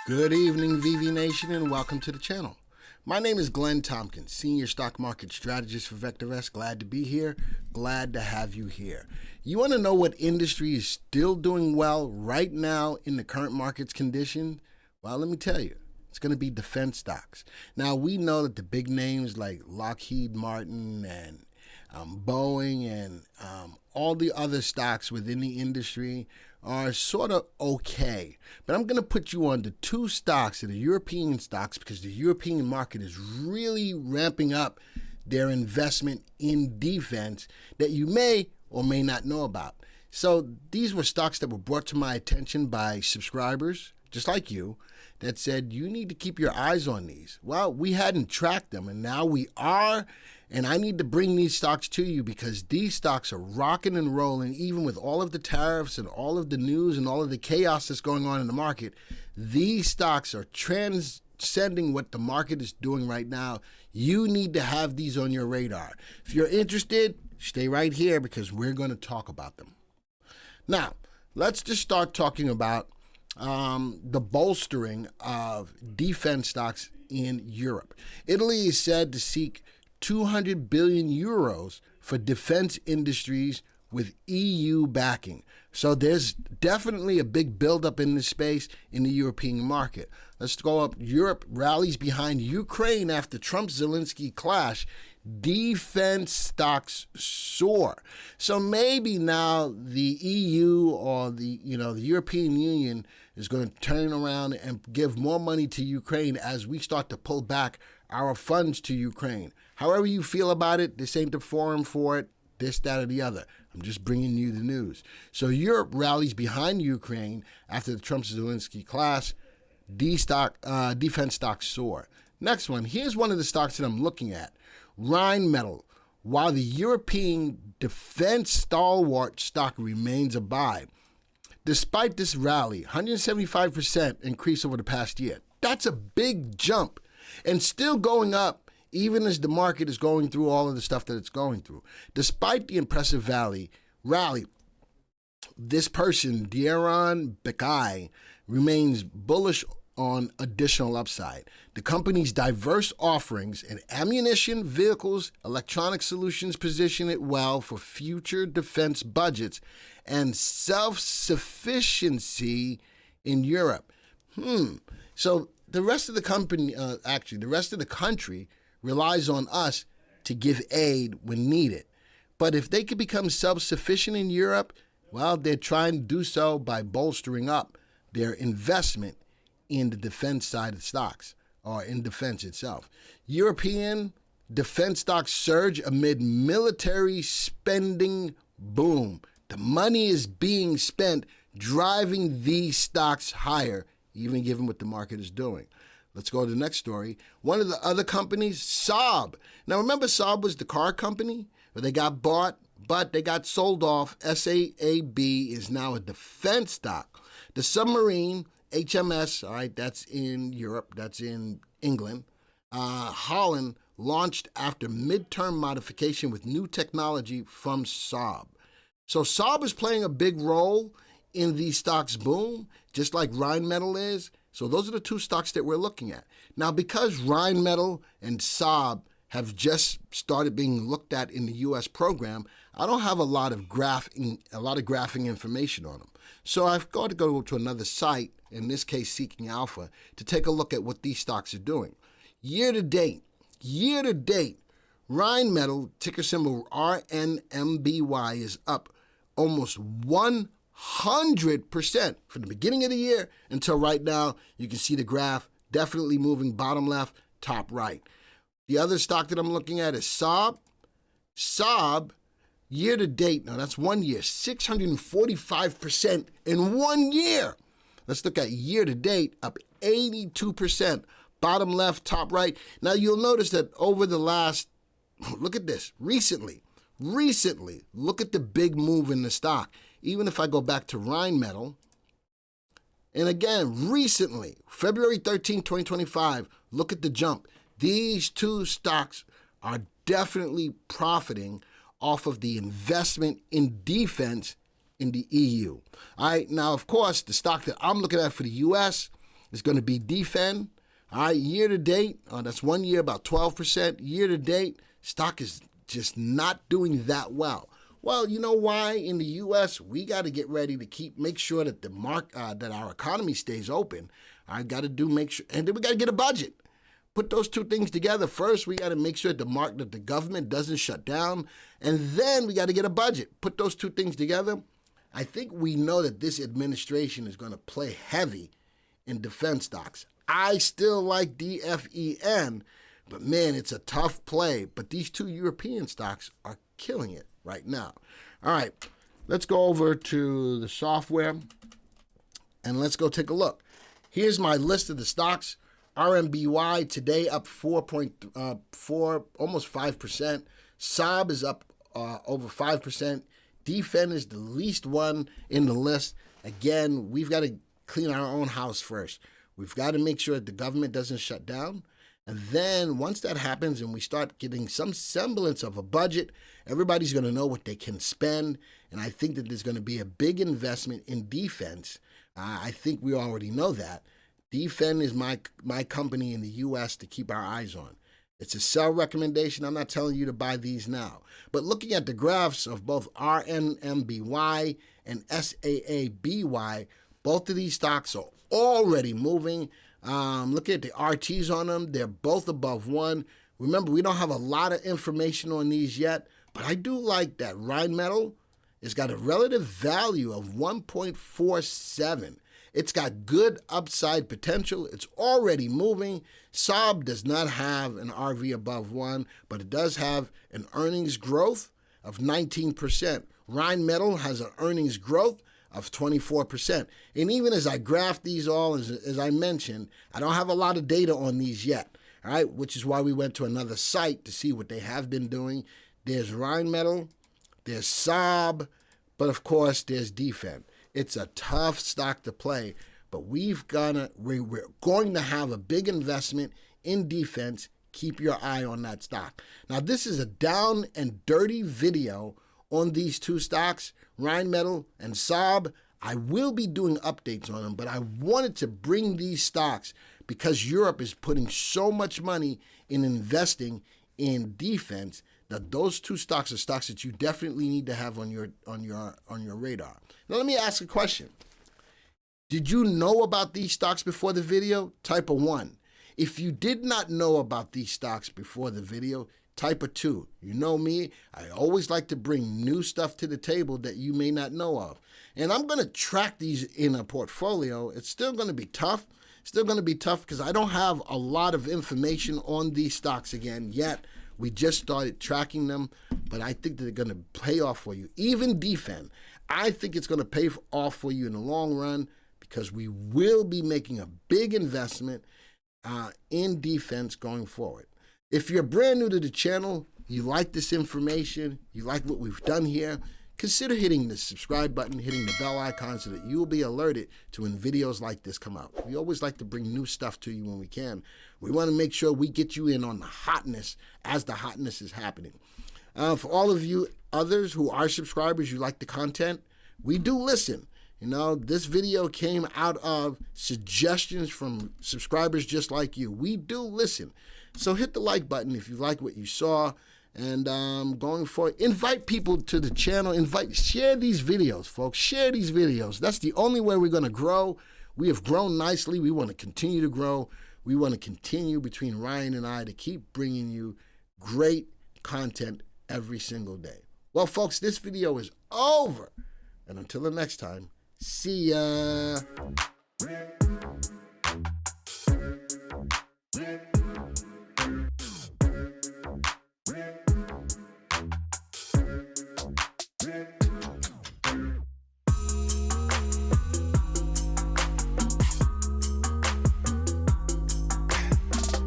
Good evening, VV Nation, and welcome to the channel. My name is Glenn Tompkins, Senior Stock Market Strategist for VectorVest. Glad to be here. Glad to have you here. You want to know what industry is still doing well right now in the current market's condition? Well, let me tell you. It's going to be defense stocks. Now, we know that the big names like Lockheed Martin and Boeing and all the other stocks within the industry are sort of okay. But I'm going to put you on the two stocks that are European stocks because the European market is really ramping up their investment in defense that you may or may not know about. So these were stocks that were brought to my attention by subscribers, just like you, that said you need to keep your eyes on these. Well, we hadn't tracked them, and now we are, and I need to bring these stocks to you because these stocks are rocking and rolling, even with all of the tariffs and all of the news and all of the chaos that's going on in the market. These stocks are transcending what the market is doing right now. You need to have these on your radar. If you're interested, stay right here because we're going to talk about them. Now, let's just start talking about the bolstering of defense stocks in Europe. Italy is said to seek 200 billion euros for defense industries with EU backing. So there's definitely a big buildup in this space in the European market. Let's go up. Europe rallies behind Ukraine after Trump-Zelensky clash. Defense stocks soar. So maybe now the EU or the European Union is going to turn around and give more money to Ukraine as we start to pull back our funds to Ukraine. However you feel about it, this ain't the forum for it, this, that, or the other. I'm just bringing you the news. So Europe rallies behind Ukraine after the Trump-Zelensky clash. Defense stocks soar. Next one. Here's one of the stocks that I'm looking at. Rheinmetall. While the European defense stalwart stock remains a buy, despite this rally, 175% increase over the past year. That's a big jump and still going up even as the market is going through all of the stuff that it's going through. Despite the impressive rally, this person, Dieron Bekai, remains bullish on additional upside. The company's diverse offerings in ammunition, vehicles, electronic solutions position it well for future defense budgets and self-sufficiency in Europe. So the rest of the company, the rest of the country relies on us to give aid when needed. But if they could become self-sufficient in Europe, well, they're trying to do so by bolstering up their investment in the defense side of stocks, or in defense itself. European defense stocks surge amid military spending boom. The money is being spent driving these stocks higher, even given what the market is doing. Let's go to the next story. One of the other companies, Saab. Now remember Saab was the car company where they got bought, but they got sold off. SAAB is now a defense stock. The submarine, HMS, all right, that's in Europe, that's in England. Holland launched after midterm modification with new technology from Saab. So Saab is playing a big role in the stocks boom, just like Rheinmetall is. So those are the two stocks that we're looking at. Now, because Rheinmetall and Saab have just started being looked at in the U.S. program, I don't have a lot of graphing information on them. So I've got to go to another site, in this case Seeking Alpha, to take a look at what these stocks are doing. Year to date, Rheinmetall, ticker symbol RNMBY, is up almost 100% from the beginning of the year until right now. You can see the graph definitely moving bottom left, top right. The other stock that I'm looking at is Saab. Saab, year to date, now that's 1 year, 645% in 1 year. Let's look at year to date, up 82%, bottom left, top right. Now you'll notice that over the last, look at this, recently, look at the big move in the stock. Even if I go back to Rheinmetall, and again, recently, February 13, 2025, look at the jump. These two stocks are definitely profiting off of the investment in defense in the EU. All right, now, of course, the stock that I'm looking at for the U.S. is going to be defend. All right, year to date, that's 1 year, about 12%. Year to date, stock is just not doing that well. Well, you know why? In the U.S., we got to get ready to make sure that that our economy stays open. I got to make sure, and then we got to get a budget. Put those two things together. First, we got to make sure that the government doesn't shut down, and then we got to get a budget. Put those two things together. I think we know that this administration is going to play heavy in defense stocks. I still like DFEN, but man, it's a tough play. But these two European stocks are killing it right now. All right, let's go over to the software and let's go take a look. Here's my list of the stocks. RMBY today up 4.4, almost 5%. Saab is up over 5%. DFEN is the least one in the list. Again, we've got to clean our own house first. We've got to make sure that the government doesn't shut down. And then once that happens and we start getting some semblance of a budget, everybody's going to know what they can spend. And I think that there's going to be a big investment in defense. I think we already know that. DFEN is my company in the U.S. to keep our eyes on. It's a sell recommendation. I'm not telling you to buy these now. But looking at the graphs of both RNMBY and SAABY, both of these stocks are already moving. Looking at the RTs on them, they're both above 1. Remember, we don't have a lot of information on these yet, but I do like that Rheinmetall has got a relative value of 1.47. It's got good upside potential. It's already moving. Saab does not have an RV above 1, but it does have an earnings growth of 19%. Rheinmetall has an earnings growth of 24%. And even as I graph these all, as I mentioned, I don't have a lot of data on these yet, all right, which is why we went to another site to see what they have been doing. There's Rheinmetall, there's Saab, but of course there's DFEN. It's a tough stock to play, but we're going to have a big investment in defense. Keep your eye on that stock. Now, this is a down and dirty video on these two stocks, Rheinmetall and Saab. I will be doing updates on them, but I wanted to bring these stocks because Europe is putting so much money in investing in defense that those two stocks are stocks that you definitely need to have on your radar. Now, let me ask a question. Did you know about these stocks before the video? Type a 1. If you did not know about these stocks before the video, type a 2. You know me, I always like to bring new stuff to the table that you may not know of. And I'm going to track these in a portfolio. It's still going to be tough. Still going to be tough because I don't have a lot of information on these stocks again yet. We just started tracking them, but I think that they're going to pay off for you. Even DFEN, I think it's going to pay off for you in the long run because we will be making a big investment in defense going forward. If you're brand new to the channel, you like this information, you like what we've done here, consider hitting the subscribe button, hitting the bell icon so that you will be alerted to when videos like this come out. We always like to bring new stuff to you when we can. We want to make sure we get you in on the hotness as the hotness is happening. For all of you others who are subscribers, you like the content, we do listen. You know, this video came out of suggestions from subscribers just like you. We do listen. So hit the like button if you like what you saw. And going forward, invite people to the channel. Share these videos, folks. Share these videos. That's the only way we're going to grow. We have grown nicely. We want to continue to grow. We want to continue between Ryan and I to keep bringing you great content every single day. Well, folks, this video is over. And until the next time, see ya. Yeah.